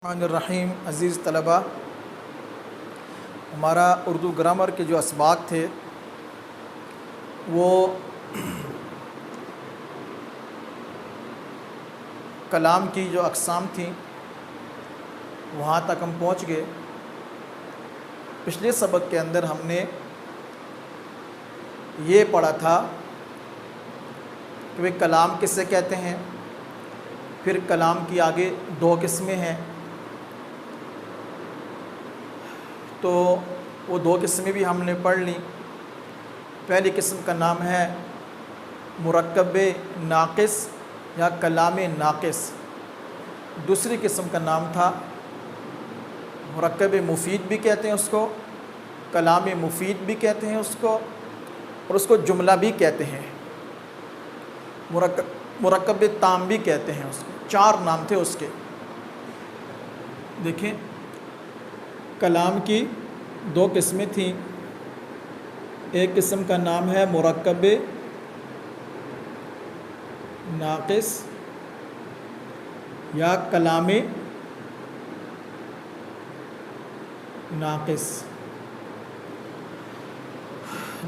الرحیم عزیز طلبہ، ہمارا اردو گرامر کے جو اسباق تھے وہ کلام کی جو اقسام تھیں وہاں تک ہم پہنچ گئے۔ پچھلے سبق کے اندر ہم نے یہ پڑھا تھا کہ وہ کلام کسے کہتے ہیں، پھر کلام کی آگے دو قسمیں ہیں، تو وہ دو قسمیں بھی ہم نے پڑھ لیں۔ پہلی قسم کا نام ہے مرکب ناقص یا کلام ناقص، دوسری قسم کا نام تھا مرکب مفید بھی کہتے ہیں اس کو، کلام مفید بھی کہتے ہیں اس کو، اور اس کو جملہ بھی کہتے ہیں، مرکب تام بھی کہتے ہیں اس کو۔ چار نام تھے اس کے۔ دیکھیں، کلام کی دو قسمیں تھیں۔ ایک قسم کا نام ہے مرکب ناقص یا کلام ناقص،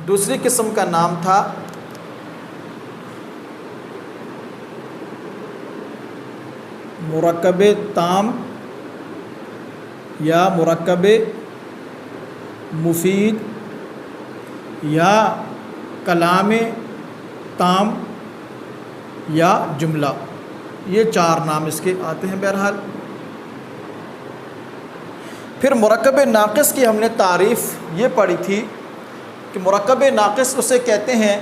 دوسری قسم کا نام تھا مرکب تام یا مرکب مفید یا کلام تام یا جملہ، یہ چار نام اس کے آتے ہیں۔ بہرحال پھر مرکب ناقص کی ہم نے تعریف یہ پڑھی تھی کہ مرکب ناقص اسے کہتے ہیں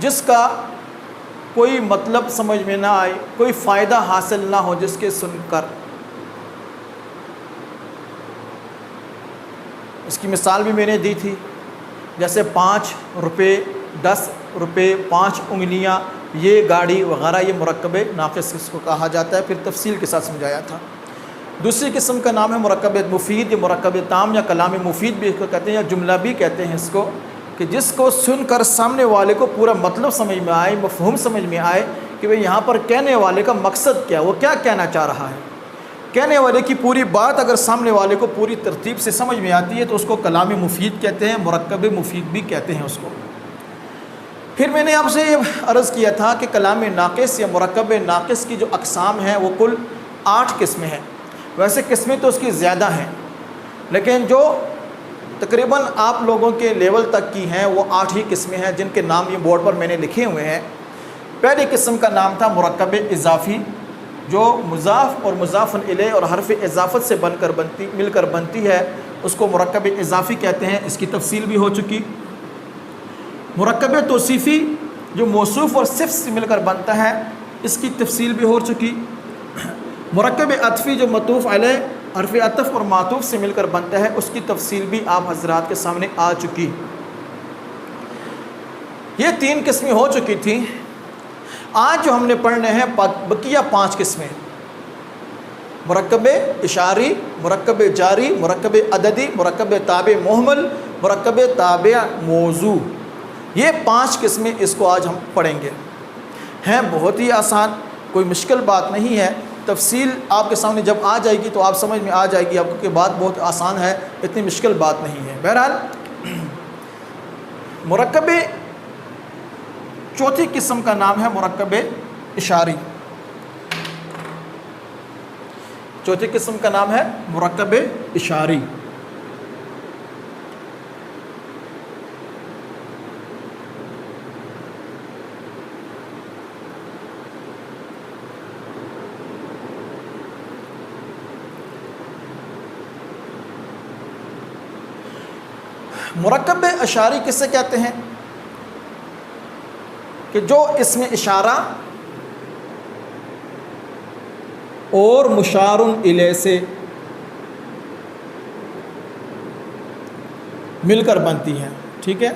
جس کا کوئی مطلب سمجھ میں نہ آئے، کوئی فائدہ حاصل نہ ہو جس کے سن کر۔ اس کی مثال بھی میں نے دی تھی، جیسے 5 روپے، 10 روپے، 5 انگلیاں، یہ گاڑی وغیرہ، یہ مرکب ناقص اس کو کہا جاتا ہے، پھر تفصیل کے ساتھ سمجھایا تھا۔ دوسری قسم کا نام ہے مرکب مفید یا مرکب تام یا کلام مفید بھی اس کو کہتے ہیں، یا جملہ بھی کہتے ہیں اس کو، کہ جس کو سن کر سامنے والے کو پورا مطلب سمجھ میں آئے، مفہوم سمجھ میں آئے کہ وہ یہاں پر کہنے والے کا مقصد کیا، وہ کیا کہنا چاہ رہا ہے۔ کہنے والے کی پوری بات اگر سامنے والے کو پوری ترتیب سے سمجھ میں آتی ہے تو اس کو کلام مفید کہتے ہیں، مرکب مفید بھی کہتے ہیں اس کو۔ پھر میں نے آپ سے یہ عرض کیا تھا کہ کلام ناقص یا مرکب ناقص کی جو اقسام ہیں وہ کل 8 قسمیں ہیں۔ ویسے قسمیں تو اس کی زیادہ ہیں، لیکن جو تقریباً آپ لوگوں کے لیول تک کی ہیں وہ 8 ہی قسمیں ہیں، جن کے نام یہ بورڈ پر میں نے لکھے ہوئے ہیں۔ پہلی قسم کا نام تھا مرکب اضافی، جو مضاف اور مضاف الیہ اور حرف اضافت سے مل کر بنتی ہے، اس کو مرکب اضافی کہتے ہیں۔ اس کی تفصیل بھی ہو چکی۔ مرکب توصیفی، جو موصوف اور صفت سے مل کر بنتا ہے، اس کی تفصیل بھی ہو چکی۔ مرکب عطفی، جو معطوف علیہ، حرف عطف اور معطوف سے مل کر بنتا ہے، اس کی تفصیل بھی آپ حضرات کے سامنے آ چکی۔ یہ 3 قسمیں ہو چکی تھیں۔ آج جو ہم نے پڑھنے ہیں بقیہ 5 قسمیں: مرکب اشاری، مرکب جاری، مرکب عددی، مرکب تابع محمل، مرکب تابع موضوع۔ یہ 5 قسمیں اس کو آج ہم پڑھیں گے۔ ہیں بہت ہی آسان، کوئی مشکل بات نہیں ہے۔ تفصیل آپ کے سامنے جب آ جائے گی تو آپ سمجھ میں آ جائے گی آپ کو کہ بات بہت آسان ہے، اتنی مشکل بات نہیں ہے۔ بہرحال مرکب چوتھی قسم کا نام ہے مرکب اشاری۔ چوتھی قسم کا نام ہے مرکب اشاری۔ مرکب اشاری کسے کہتے ہیں؟ کہ جو اسم اشارہ اور مشار الیہ سے مل کر بنتی ہیں، ٹھیک ہے،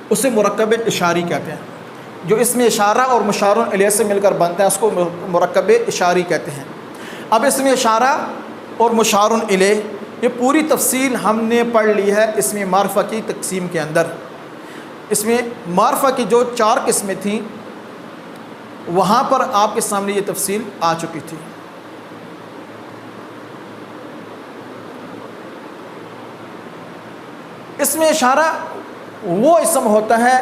اسے مرکب اشاری کہتے ہیں۔ جو اسم اشارہ اور مشار الیہ سے مل کر بنتا ہے اس کو مرکب اشاری کہتے ہیں۔ اب اسم اشارہ اور مشار الیہ یہ پوری تفصیل ہم نے پڑھ لی ہے اسم معرفہ کی تقسیم کے اندر۔ اس میں معرفہ کی جو 4 قسمیں تھیں وہاں پر آپ کے سامنے یہ تفصیل آ چکی تھی۔ اس میں اشارہ وہ اسم ہوتا ہے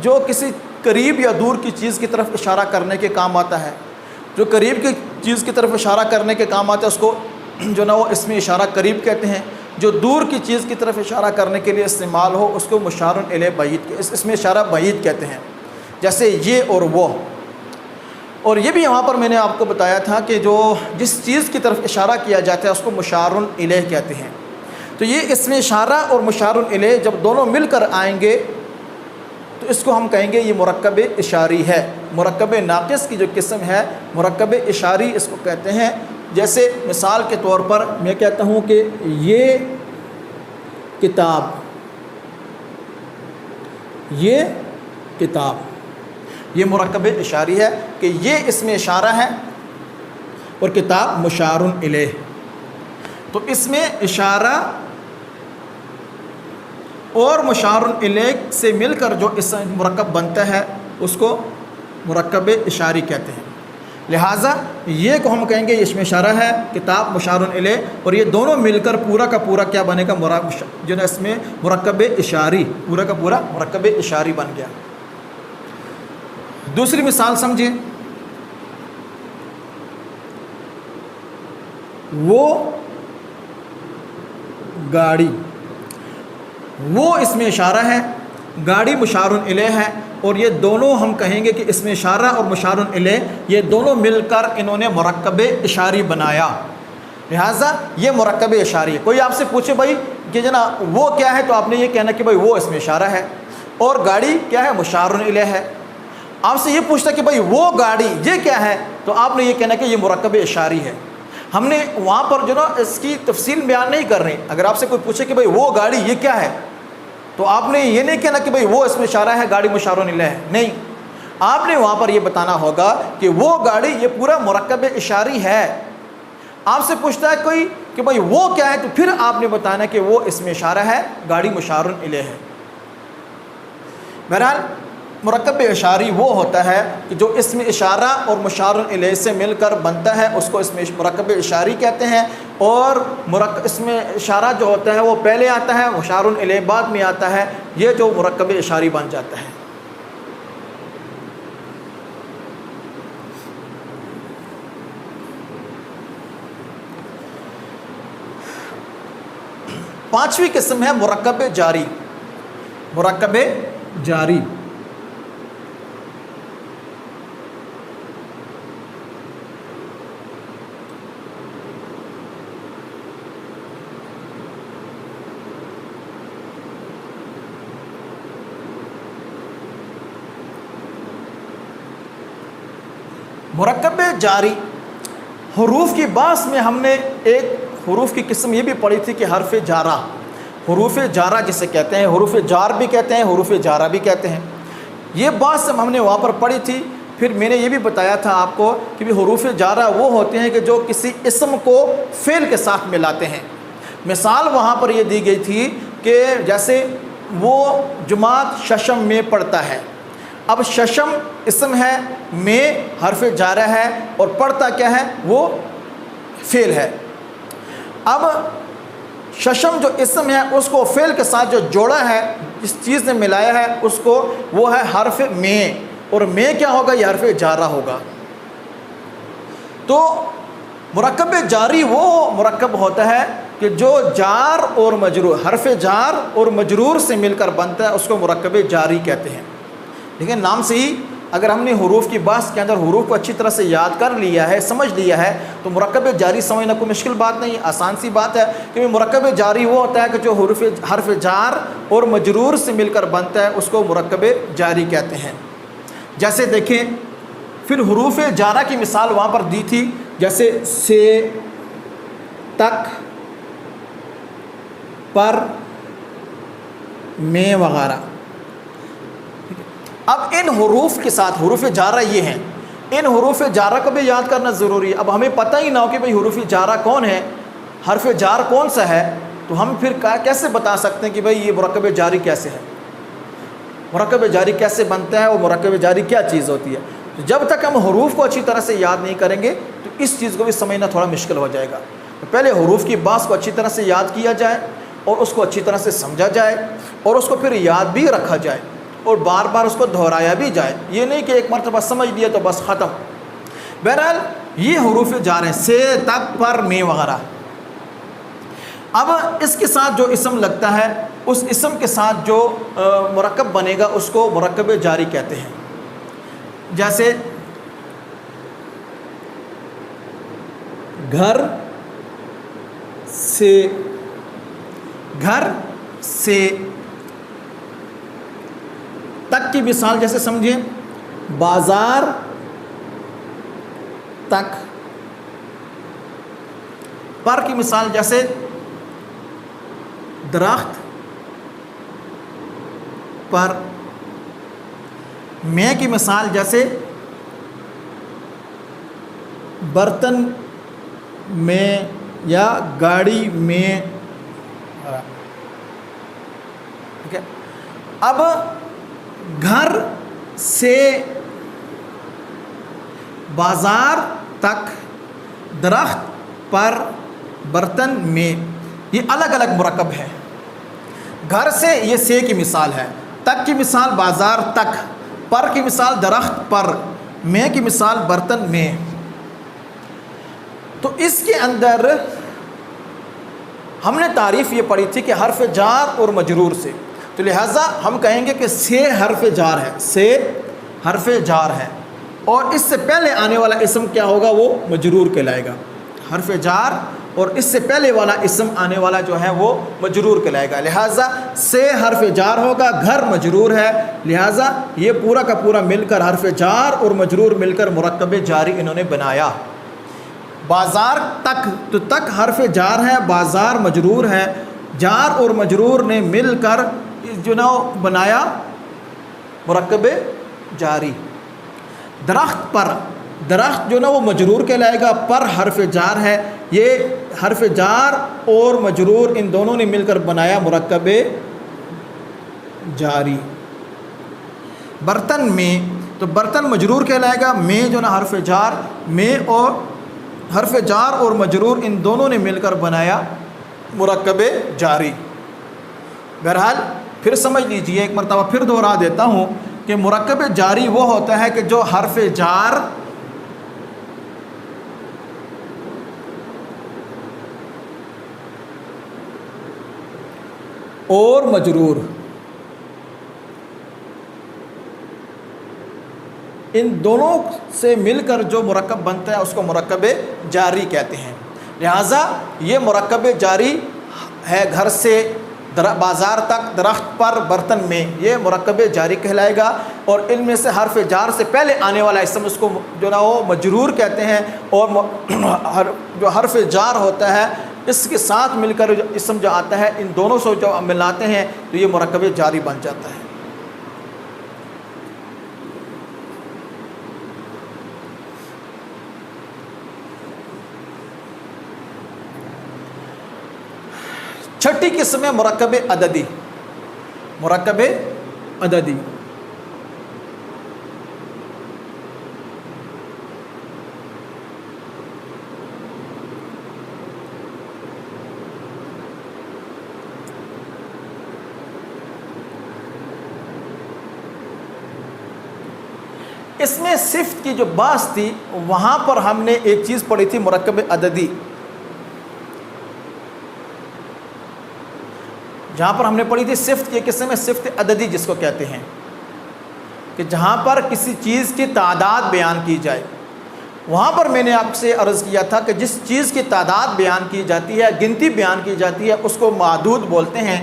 جو کسی قریب یا دور کی چیز کی طرف اشارہ کرنے کے کام آتا ہے۔ جو قریب کی چیز کی طرف اشارہ کرنے کے کام آتا ہے اس کو جو نا وہ اسم اشارہ قریب کہتے ہیں۔ جو دور کی چیز کی طرف اشارہ کرنے کے لیے استعمال ہو اس کو مشار الیہ بعید اسم اشارہ بعید کہتے ہیں، جیسے یہ اور وہ۔ اور یہ بھی وہاں پر میں نے آپ کو بتایا تھا کہ جو جس چیز کی طرف اشارہ کیا جاتا ہے اس کو مشار الیہ کہتے ہیں۔ تو یہ اسم اشارہ اور مشار الیہ جب دونوں مل کر آئیں گے تو اس کو ہم کہیں گے یہ مرکب اشاری ہے۔ مرکب ناقص کی جو قسم ہے مرکب اشاری اس کو کہتے ہیں۔ جیسے مثال کے طور پر میں کہتا ہوں کہ یہ کتاب، یہ کتاب، یہ مرکب اشاری ہے کہ یہ اسم اشارہ ہے اور کتاب مشار الیہ۔ تو اس میں اشارہ اور مشار الیہ سے مل کر جو اس مرکب بنتا ہے اس کو مرکب اشاری کہتے ہیں۔ لہٰذا یہ کو ہم کہیں گے یہ اسم اشارہ ہے، کتاب مشار الیہ، اور یہ دونوں مل کر پورا کا پورا کیا بنے گا، جو ہے اس میں مرکب اشاری، پورا کا پورا مرکب اشاری بن گیا۔ دوسری مثال سمجھیں، وہ گاڑی، وہ اسم اشارہ ہے، گاڑی مشار الیہ ہے، اور یہ دونوں ہم کہیں گے کہ اسم اشارہ اور مشار الیہ یہ دونوں مل کر انہوں نے مرکب اشاری بنایا، لہٰذا یہ مرکب اشاری ہے۔ کوئی آپ سے پوچھے بھائی کہ جناب وہ کیا ہے، تو آپ نے یہ کہنا کہ بھائی وہ اسم اشارہ ہے اور گاڑی کیا ہے، مشار الیہ ہے۔ آپ سے یہ پوچھتا کہ بھائی وہ گاڑی یہ کیا ہے، تو آپ نے یہ کہنا کہ یہ مرکب اشاری ہے۔ ہم نے وہاں پر جو نا اس کی تفصیل بیان نہیں کر رہے۔ اگر آپ سے کوئی پوچھے کہ بھائی وہ گاڑی یہ کیا ہے، تو آپ نے یہ نہیں کہنا کہ بھائی وہ اسم اشارہ ہے، گاڑی مشار الیہ ہے، نہیں، آپ نے وہاں پر یہ بتانا ہوگا کہ وہ گاڑی یہ پورا مرکب اشاری ہے۔ آپ سے پوچھتا ہے کوئی کہ بھائی وہ کیا ہے، تو پھر آپ نے بتانا کہ وہ اسم اشارہ ہے، گاڑی مشار الیہ ہے۔ بہرحال مرکب اشاری وہ ہوتا ہے کہ جو اسم اشارہ اور مشار الیہ سے مل کر بنتا ہے اس کو اسم مرکب اشاری کہتے ہیں، اور اسم اشارہ جو ہوتا ہے وہ پہلے آتا ہے، مشار الیہ بعد میں آتا ہے، یہ جو مرکب اشاری بن جاتا ہے۔ پانچویں قسم ہے مرکب جاری۔ مرکب جاری، مرکب جاری حروف کی بحث میں ہم نے ایک حروف کی قسم یہ بھی پڑھی تھی کہ حرف جارہ، حروف جارہ جسے کہتے ہیں، حروف جار بھی کہتے ہیں، حروف جارہ بھی کہتے ہیں۔ یہ بحث ہم نے وہاں پر پڑھی تھی۔ پھر میں نے یہ بھی بتایا تھا آپ کو کہ بھی حروف جارہ وہ ہوتے ہیں کہ جو کسی اسم کو فعل کے ساتھ ملاتے ہیں۔ مثال وہاں پر یہ دی گئی تھی کہ جیسے وہ جماعت ششم میں پڑھتا ہے۔ اب ششم اسم ہے، میں حرف جارہ ہے، اور پڑھتا کیا ہے، وہ فعل ہے۔ اب ششم جو اسم ہے اس کو فعل کے ساتھ جو جوڑا ہے، جس چیز نے ملایا ہے اس کو، وہ ہے حرف میں، اور میں کیا ہوگا، یہ حرف جارہ ہوگا۔ تو مرکب جاری وہ مرکب ہوتا ہے کہ جو جار اور مجرور، حرف جار اور مجرور سے مل کر بنتا ہے، اس کو مرکب جاری کہتے ہیں۔ لیکن نام سے ہی اگر ہم نے حروف کی بحث کے اندر حروف کو اچھی طرح سے یاد کر لیا ہے، سمجھ لیا ہے، تو مرکب جاری سمجھنا کوئی مشکل بات نہیں، آسان سی بات ہے۔ کہ مرکب جاری وہ ہوتا ہے کہ جو حرف جار اور مجرور سے مل کر بنتا ہے، اس کو مرکب جاری کہتے ہیں۔ جیسے دیکھیں پھر حروف جارہ کی مثال وہاں پر دی تھی، جیسے سے، تک، پر، میں وغیرہ۔ اب ان حروف کے ساتھ حروف جارہ یہ ہیں، ان حروف جارہ کو بھی یاد کرنا ضروری ہے۔ اب ہمیں پتہ ہی نہ ہو کہ بھئی حروف جارہ کون ہے، حرف جار کون سا ہے، تو ہم پھر کیسے بتا سکتے ہیں کہ بھئی یہ مرکب جاری کیسے ہے، مرکب جاری کیسے بنتا ہے، اور مرکب جاری کیا چیز ہوتی ہے۔ تو جب تک ہم حروف کو اچھی طرح سے یاد نہیں کریں گے تو اس چیز کو بھی سمجھنا تھوڑا مشکل ہو جائے گا. تو پہلے حروف کی باس کو اچھی طرح سے یاد کیا جائے اور اس کو اچھی طرح سے سمجھا جائے اور اس کو پھر یاد بھی رکھا جائے اور بار بار اس کو دہرایا بھی جائے. یہ نہیں کہ ایک مرتبہ سمجھ لیا تو بس ختم. بہرحال یہ حروف جار ہیں سے تک پر میں وغیرہ. اب اس کے ساتھ جو اسم لگتا ہے اس اسم کے ساتھ جو مرکب بنے گا اس کو مرکب جاری کہتے ہیں. جیسے گھر سے، گھر سے تک کی مثال جیسے سمجھیں بازار تک. پر کی مثال جیسے درخت پر. میں کی مثال جیسے برتن میں یا گاڑی میں. ٹھیک ہے. اب گھر سے بازار تک، درخت پر، برتن میں، یہ الگ الگ مرکب ہے. گھر سے یہ سے کی مثال ہے، تک کی مثال بازار تک، پر کی مثال درخت پر، میں کی مثال برتن میں. تو اس کے اندر ہم نے تعریف یہ پڑھی تھی کہ حرف جار اور مجرور سے، تو لہٰذا ہم کہیں گے کہ سے حرف جار ہے، سے حرف جار ہے اور اس سے پہلے آنے والا اسم کیا ہوگا؟ وہ مجرور کہلائے گا. حرف جار اور اس سے پہلے والا اسم آنے والا جو ہے وہ مجرور کہلائے گا. لہٰذا سے حرف جار ہوگا، گھر مجرور ہے، لہٰذا یہ پورا کا پورا مل کر حرف جار اور مجرور مل کر مرکب جاری انہوں نے بنایا. بازار تک، تو تک حرف جار ہے، بازار مجرور ہے، جار اور مجرور نے مل کر جو نا بنایا مرکب جاری. درخت پر، درخت جو نا وہ مجرور کہلائے گا، پر حرف جار ہے، یہ حرف جار اور مجرور ان دونوں نے مل کر بنایا مرکب جاری. برتن میں، تو برتن مجرور کہلائے گا، میں جو نا حرف جار، میں اور حرف جار اور مجرور ان دونوں نے مل کر بنایا مرکب جاری. بہرحال پھر سمجھ لیجئے، ایک مرتبہ پھر دہرا دیتا ہوں کہ مرکب جاری وہ ہوتا ہے کہ جو حرف جار اور مجرور ان دونوں سے مل کر جو مرکب بنتا ہے اس کو مرکب جاری کہتے ہیں. لہٰذا یہ مرکب جاری ہے گھر سے بازار تک، درخت پر، برتن میں، یہ مرکب جاری کہلائے گا. اور ان میں سے حرف جار سے پہلے آنے والا اسم اس کو جو نا وہ مجرور کہتے ہیں اور جو حرف جار ہوتا ہے اس کے ساتھ مل کر جو اسم جو آتا ہے ان دونوں سے جو ملاتے ہیں تو یہ مرکب جاری بن جاتا ہے. چھٹی قسم ہے مرکب عددی. مرکب عددی اس میں صفت کی جو باس تھی وہاں پر ہم نے ایک چیز پڑھی تھی مرکب عددی. جہاں پر ہم نے پڑھی تھی صفت کی قسم ہے صفت عددی جس کو کہتے ہیں، کہ جہاں پر کسی چیز کی تعداد بیان کی جائے. وہاں پر میں نے آپ سے عرض کیا تھا کہ جس چیز کی تعداد بیان کی جاتی ہے، گنتی بیان کی جاتی ہے، اس کو معدود بولتے ہیں.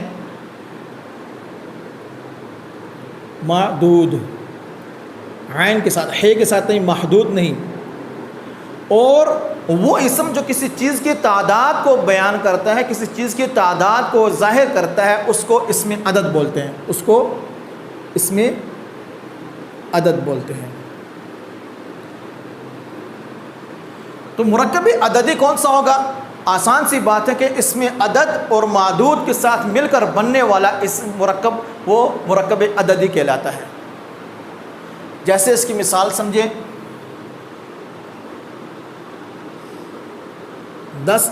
معدود عین کے ساتھ، ہے کے ساتھ نہیں، محدود نہیں. اور وہ اسم جو کسی چیز کی تعداد کو بیان کرتا ہے، کسی چیز کی تعداد کو ظاہر کرتا ہے، اس کو اسم عدد بولتے ہیں، اس کو اسم عدد بولتے ہیں. تو مرکب عددی کون سا ہوگا؟ آسان سی بات ہے کہ اسم عدد اور معدود کے ساتھ مل کر بننے والا اسم مرکب وہ مرکب عددی کہلاتا ہے. جیسے اس کی مثال سمجھیں، 10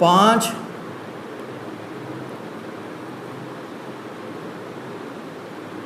5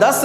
10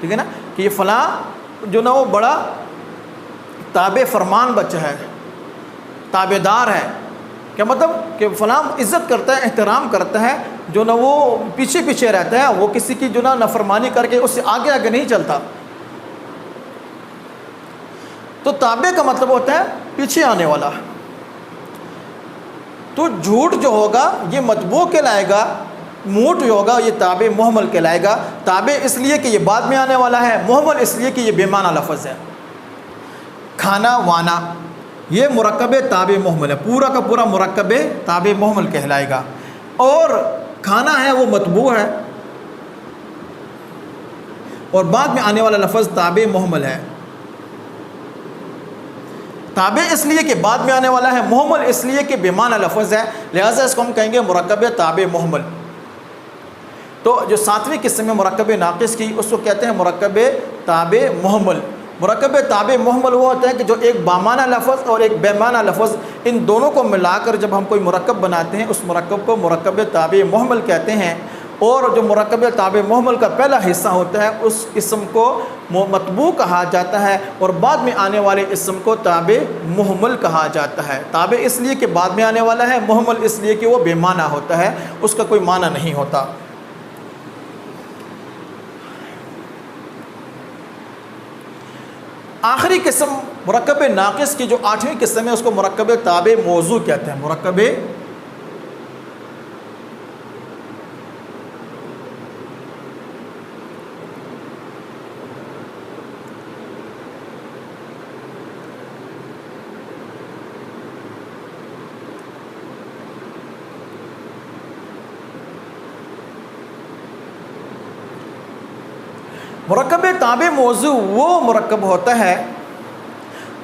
ٹھیک ہے نا، کہ یہ فلاں جو نا وہ بڑا تابع فرمان بچہ ہے، تابع دار ہے. کیا مطلب کہ فلاں عزت کرتا ہے، احترام کرتا ہے، جو نا وہ پیچھے پیچھے رہتا ہے، وہ کسی کی جو نا نافرمانی کر کے اس سے آگے آگے نہیں چلتا. تو تابع کا مطلب ہوتا ہے پیچھے آنے والا. تو جھوٹ جو ہوگا یہ متبوع کہلائے گا، موٹ جو ہوگا یہ تابع محمل کہلائے گا. تابع اس لیے کہ یہ بعد میں آنے والا ہے، محمل اس لیے کہ یہ بے معنی لفظ ہے. کھانا وانا یہ مرکب تابع محمل ہے، پورا کا پورا مرکب تابع محمل کہلائے گا. اور کھانا ہے وہ متبوع ہے، اور بعد میں آنے والا لفظ تابع محمل ہے. تابع اس لیے کہ بعد میں آنے والا ہے، محمل اس لیے کہ بے معنی لفظ ہے، لہٰذا اس کو ہم کہیں گے مرکب تابع محمل. تو جو 7ویں قسم میں مرکب ناقص کی اس کو کہتے ہیں مرکب تابع محمل. مرکب تابع محمل وہ ہوتا ہے کہ جو ایک بامعنی لفظ اور ایک بے معنی لفظ، ان دونوں کو ملا کر جب ہم کوئی مرکب بناتے ہیں اس مرکب کو مرکب تابع محمل کہتے ہیں. اور جو مرکب تابع محمل کا پہلا حصہ ہوتا ہے اس اسم کو متبوع کہا جاتا ہے، اور بعد میں آنے والے اسم کو تابع محمل کہا جاتا ہے. تابع اس لیے کہ بعد میں آنے والا ہے، محمل اس لیے کہ وہ بے معنی ہوتا ہے، اس کا کوئی معنی نہیں ہوتا. آخری قسم مرکب ناقص کی جو 8ویں قسم ہے اس کو مرکب تابع موضوع کہتے ہیں. مرکب تابع موضوع وہ مرکب ہوتا ہے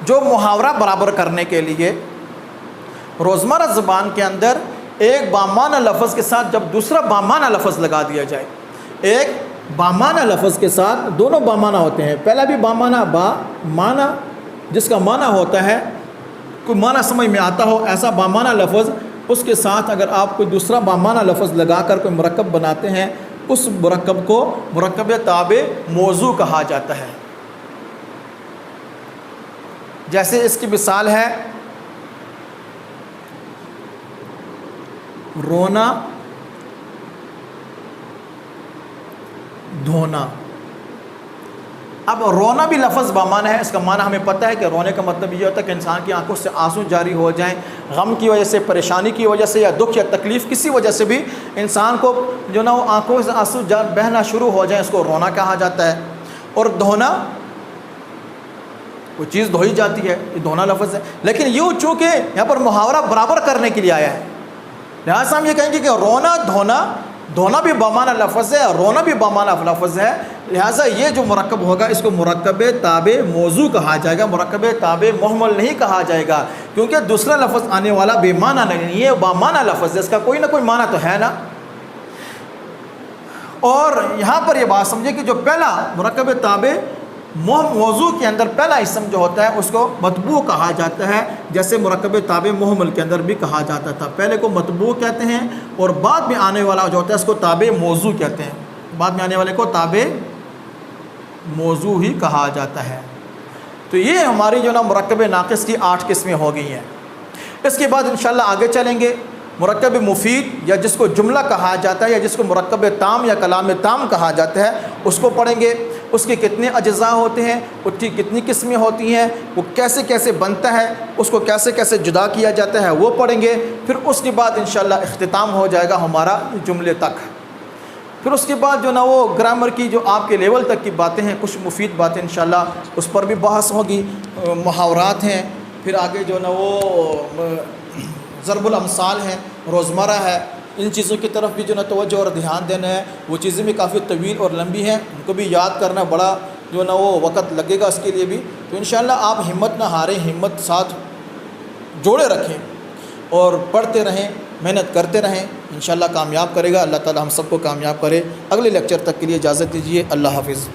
جو محاورہ برابر کرنے کے لیے روزمرہ زبان کے اندر ایک بامعنی لفظ کے ساتھ جب دوسرا بامعنی لفظ لگا دیا جائے. ایک بامعنی لفظ کے ساتھ دونوں بامعنی ہوتے ہیں، پہلا بھی معنی جس کا معنی ہوتا ہے کوئی معنی سمجھ میں آتا ہو، ایسا بامعنی لفظ، اس کے ساتھ اگر آپ کوئی دوسرا بامعنی لفظ لگا کر کوئی مرکب بناتے ہیں اس مرکب کو مرکب تابع موضوع کہا جاتا ہے. جیسے اس کی مثال ہے رونا دھونا. اب رونا بھی لفظ بامعنی ہے، اس کا معنی ہمیں پتہ ہے کہ رونے کا مطلب یہ ہوتا ہے کہ انسان کی آنکھوں سے آنسو جاری ہو جائیں، غم کی وجہ سے، پریشانی کی وجہ سے، یا دکھ یا تکلیف کسی وجہ سے بھی انسان کو جو نا وہ آنکھوں سے آنسو بہنا شروع ہو جائیں، اس کو رونا کہا جاتا ہے. اور دھونا وہ چیز دھوئی جاتی ہے، یہ دھونا لفظ ہے. لیکن یوں چونکہ یہاں پر محاورہ برابر کرنے کے لیے آیا ہے، لہٰذا ہم یہ کہیں گے کہ رونا دھونا بھی بامعنی لفظ ہے، رونا بھی بامعنی لفظ ہے، لہٰذا یہ جو مرکب ہوگا اس کو مرکب تابع موضوع کہا جائے گا، مرکب تابع محمل نہیں کہا جائے گا، کیونکہ دوسرا لفظ آنے والا بے معنی نہیں ہے، بامعنی لفظ ہے، اس کا کوئی نہ کوئی معنی تو ہے نا. اور یہاں پر یہ بات سمجھے کہ جو پہلا مرکب تابع موضوع کے اندر پہلا اسم جو ہوتا ہے اس کو متبوع کہا جاتا ہے، جیسے مرکب تابع محمل کے اندر بھی کہا جاتا تھا. پہلے کو متبوع کہتے ہیں اور بعد میں آنے والا جو ہوتا ہے اس کو تابع موضوع کہتے ہیں، بعد میں آنے والے کو تابع موضوع ہی کہا جاتا ہے. تو یہ ہماری جو نا مرکب ناقص کی 8 قسمیں ہو گئی ہیں. اس کے بعد انشاءاللہ آگے چلیں گے. مرکب مفید یا جس کو جملہ کہا جاتا ہے یا جس کو مرکب تام یا کلام تام کہا جاتا ہے اس کو پڑھیں گے. اس کے کتنے اجزاء ہوتے ہیں، اس کی کتنی قسمیں ہوتی ہیں، وہ کیسے کیسے بنتا ہے، اس کو کیسے کیسے جدا کیا جاتا ہے وہ پڑھیں گے. پھر اس کے بعد انشاءاللہ اختتام ہو جائے گا ہمارا جملے تک. پھر اس کے بعد جو نا وہ گرامر کی جو آپ کے لیول تک کی باتیں ہیں، کچھ مفید باتیں انشاءاللہ اس پر بھی بحث ہوگی. محاورات ہیں، پھر آگے جو نا وہ ضرب الامثال ہیں، روزمرہ ہے، ان چیزوں کی طرف بھی جو نا توجہ اور دھیان دینا ہے. وہ چیزیں بھی کافی طویل اور لمبی ہیں، ان کو بھی یاد کرنا بڑا جو نا وہ وقت لگے گا اس کے لیے بھی. تو انشاءاللہ آپ ہمت نہ ہاریں، ہمت ساتھ جوڑے رکھیں اور پڑھتے رہیں، محنت کرتے رہیں، انشاءاللہ کامیاب کرے گا. اللہ تعالی ہم سب کو کامیاب کرے. اگلے لیکچر تک کے لیے اجازت دیجیے. اللہ حافظ.